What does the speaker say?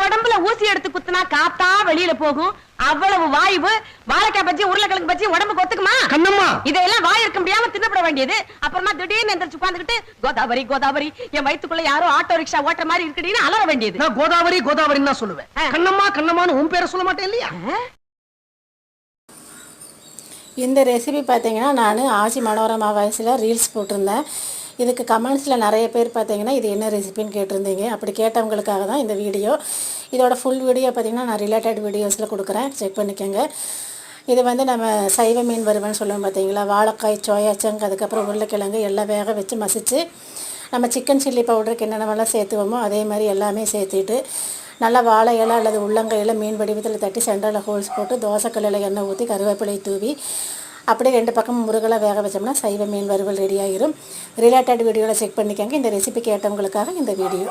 உடம்புல ஊசி எடுத்து குத்துனா காத்தா வெளியில போகும். அவ்வளவு வாய்வு. வாழைக்காய் பச்சி உருளைக்கிழங்கு பச்சி உடம்புக்கு ஒத்துக்குமா? கண்ணம்மா, இதெல்லாம் வாய் இருக்க முடியாம தின்னப்பட வேண்டியது. அப்புறமா திடீர்னு எந்திரிச்சு உட்காந்துக்கிட்டு கோதாவரி கோதாவரி என் வயித்துக்குள்ள யாரோ ஆட்டோ ரிக்ஷா ஓட்டுற மாதிரி இருக்குன்னு அலற வேண்டியது. நான் கோதாவரி கோதாவரின்னு தான் சொல்லுவேன். கண்ணம்மா கண்ணம்மான்னு உன் பேரை சொல்ல மாட்டேன் இல்லையா? இந்த ரெசிபி பார்த்தீங்கன்னா நான் ஆச்சி மனோரமா வாய்ஸில் ரீல்ஸ் போட்டிருந்தேன். இதுக்கு கமெண்ட்ஸில் நிறைய பேர் பார்த்தீங்கன்னா இது என்ன ரெசிபின்னு கேட்டிருந்தீங்க. அப்படி கேட்டவங்களுக்காக தான் இந்த வீடியோ. இதோட ஃபுல் வீடியோ பார்த்தீங்கன்னா நான் ரிலேட்டட் வீடியோஸில் கொடுக்குறேன், செக் பண்ணிக்கோங்க. இது வந்து நம்ம சைவ மீன் வறுவல்னு சொல்லுவோம் பார்த்தீங்களா, வாழைக்காய், சோயாச்சங்க், அதுக்கப்புறம் உருளைக்கிழங்கு எல்லாம் வேக வச்சு மசித்து நம்ம சிக்கன் சில்லி பவுடருக்கு என்னென்னலாம் சேர்த்துவோமோ அதே மாதிரி எல்லாமே சேர்த்துட்டு நல்லா வாழை இலை அல்லது உள்ளங்கையில் மீன் வடிவத்தில் தட்டி சென்டரில் ஹோல்ஸ் போட்டு தோசைக்கல்லில் எண்ணெய் ஊற்றி கருவேப்பிலை தூவி அப்படியே 2 பக்கம் முருகலாக வேக வச்சோம்னா சைவ மீன் வறுவல் ரெடி ஆகிரும். ரிலேட்டட் வீடியோவில் செக் பண்ணிக்கோங்க. இந்த ரெசிபி கேட்டவங்களுக்காக இந்த வீடியோ.